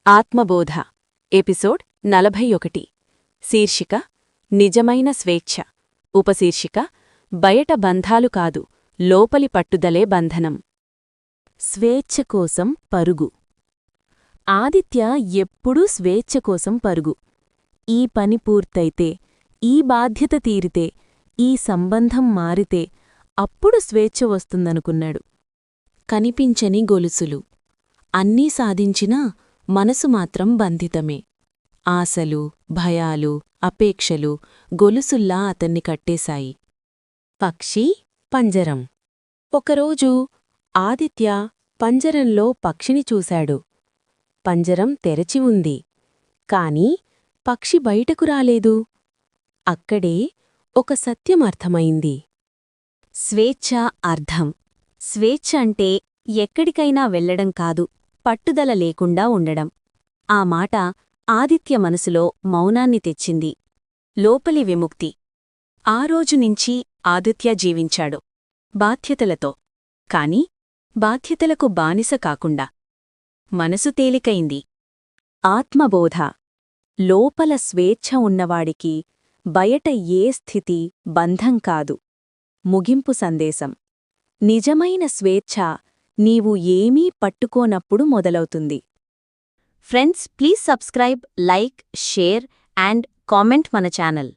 ఆత్మబోధ episode 41 శీర్షిక నిజమైన స్వేచ్ఛ ఉపశీర్షిక బయట బంధాలు కాదు లోపలి పట్టుదలే బంధనం. స్వేచ్ఛ కోసం పరుగు. ఆదిత్య ఎప్పుడూ స్వేచ్ఛ కోసం పరుగు. ఈ పని పూర్తయితే, ఈ బాధ్యత తీరితే, ఈ సంబంధం మారితే అప్పుడు స్వేచ్ఛ వస్తుందనుకున్నాడు. కనిపించని గొలుసులు. అన్నీ సాధించినా మనసు మాత్రం బంధితమే. ఆశలు, భయాలు, అపేక్షలు గొలుసుల్లా అతన్ని కట్టేశాయి. పక్షి పంజరం. ఒకరోజు ఆదిత్య పంజరంలో పక్షిని చూశాడు. పంజరం తెరచి ఉంది. కాని పక్షి బయటకు రాలేదు. అక్కడే ఒక సత్యం అర్థమైంది. స్వేచ్ఛ అర్థం. స్వేచ్ఛ అంటే ఎక్కడికైనా వెళ్లడం కాదు, పట్టుదల లేకుండా ఉండడం. ఆ మాట ఆదిత్య మనసులో మౌనాన్ని తెచ్చింది. లోపలి విముక్తి. ఆ రోజునించి ఆదిత్య జీవించాడు బాధ్యతలతో, కాని బాధ్యతలకు బానిస కాకుండా. మనసు తేలికైంది. ఆత్మబోధ. లోపల స్వేచ్ఛ ఉన్నవాడికి బయట ఏ స్థితి బంధం కాదు. ముగింపు సందేశం. నిజమైన స్వేచ్ఛ నీవు ఏమీ పట్టుకోనప్పుడు మొదలవుతుంది. Friends, please subscribe, like, share and comment మన ఛానల్.